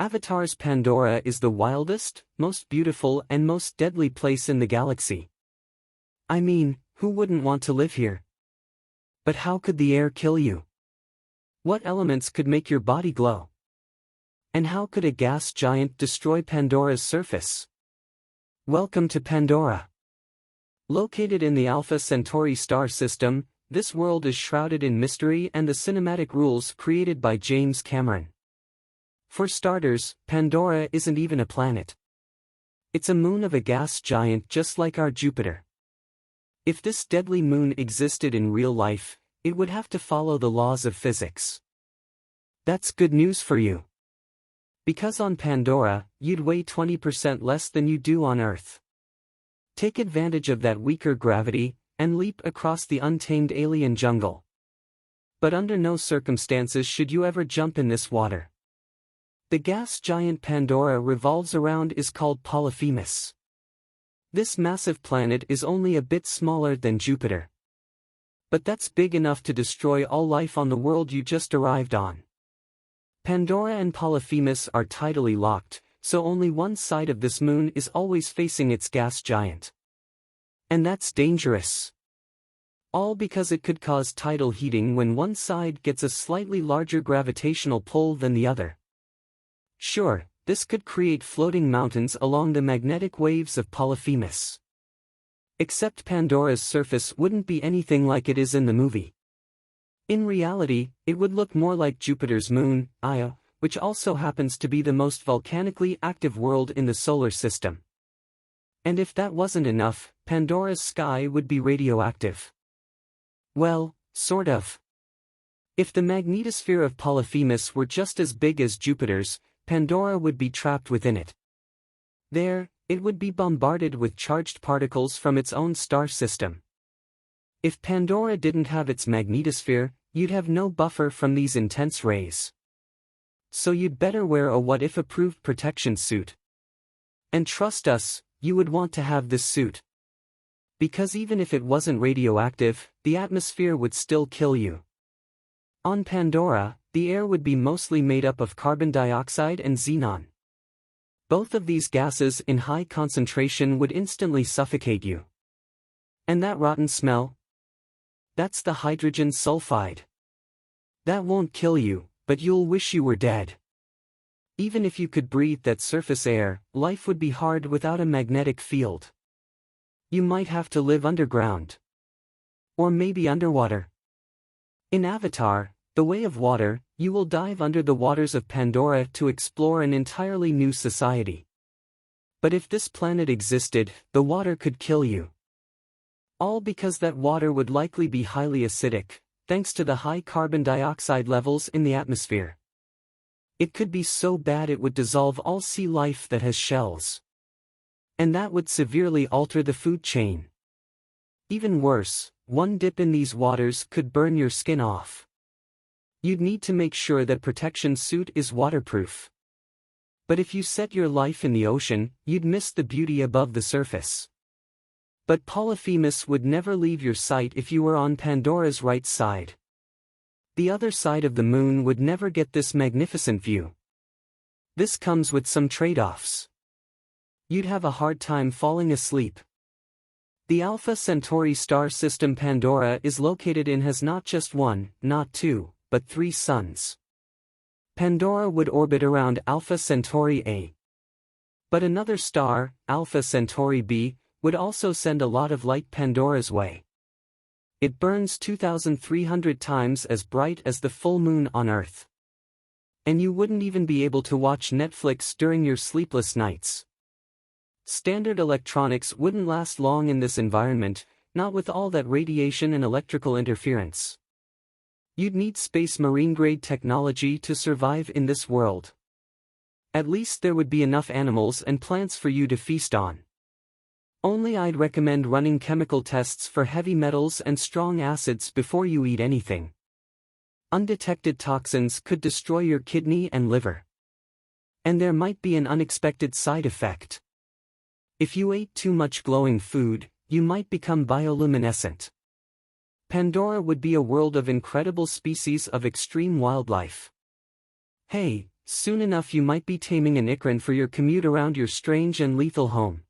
Avatar's Pandora is the wildest, most beautiful and most deadly place in the galaxy. I mean, who wouldn't want to live here? But how could the air kill you? What elements could make your body glow? And how could a gas giant destroy Pandora's surface? Welcome to Pandora. Located in the Alpha Centauri star system, this world is shrouded in mystery and the cinematic rules created by James Cameron. For starters, Pandora isn't even a planet. It's a moon of a gas giant just like our Jupiter. If this deadly moon existed in real life, it would have to follow the laws of physics. That's good news for you. Because on Pandora, you'd weigh 20% less than you do on Earth. Take advantage of that weaker gravity, and leap across the untamed alien jungle. But under no circumstances should you ever jump in this water. The gas giant Pandora revolves around is called Polyphemus. This massive planet is only a bit smaller than Jupiter. But that's big enough to destroy all life on the world you just arrived on. Pandora and Polyphemus are tidally locked, so only one side of this moon is always facing its gas giant. And that's dangerous. All because it could cause tidal heating when one side gets a slightly larger gravitational pull than the other. Sure, this could create floating mountains along the magnetic waves of Polyphemus. Except Pandora's surface wouldn't be anything like it is in the movie. In reality, it would look more like Jupiter's moon, Io, which also happens to be the most volcanically active world in the solar system. And if that wasn't enough, Pandora's sky would be radioactive. Well, sort of. If the magnetosphere of Polyphemus were just as big as Jupiter's, Pandora would be trapped within it. There, it would be bombarded with charged particles from its own star system. If Pandora didn't have its magnetosphere, you'd have no buffer from these intense rays. So you'd better wear a what-if approved protection suit. And trust us, you would want to have this suit. Because even if it wasn't radioactive, the atmosphere would still kill you. On Pandora, the air would be mostly made up of carbon dioxide and xenon. Both of these gases in high concentration would instantly suffocate you. And that rotten smell? That's the hydrogen sulfide. That won't kill you, but you'll wish you were dead. Even if you could breathe that surface air, life would be hard without a magnetic field. You might have to live underground. Or maybe underwater. In Avatar, The Way of Water, you will dive under the waters of Pandora to explore an entirely new society. But if this planet existed, the water could kill you. All because that water would likely be highly acidic, thanks to the high carbon dioxide levels in the atmosphere. It could be so bad it would dissolve all sea life that has shells. And that would severely alter the food chain. Even worse, one dip in these waters could burn your skin off. You'd need to make sure that protection suit is waterproof. But if you set your life in the ocean, you'd miss the beauty above the surface. But Polyphemus would never leave your sight if you were on Pandora's right side. The other side of the moon would never get this magnificent view. This comes with some trade-offs. You'd have a hard time falling asleep. The Alpha Centauri star system Pandora is located in has not just one, not two, but 3 suns. Pandora would orbit around Alpha Centauri A. But another star, Alpha Centauri B, would also send a lot of light Pandora's way. It burns 2,300 times as bright as the full moon on Earth. And you wouldn't even be able to watch Netflix during your sleepless nights. Standard electronics wouldn't last long in this environment, not with all that radiation and electrical interference. You'd need space marine-grade technology to survive in this world. At least there would be enough animals and plants for you to feast on. Only I'd recommend running chemical tests for heavy metals and strong acids before you eat anything. Undetected toxins could destroy your kidney and liver. And there might be an unexpected side effect. If you ate too much glowing food, you might become bioluminescent. Pandora would be a world of incredible species of extreme wildlife. Hey, Soon enough you might be taming an ikran for your commute around your strange and lethal home.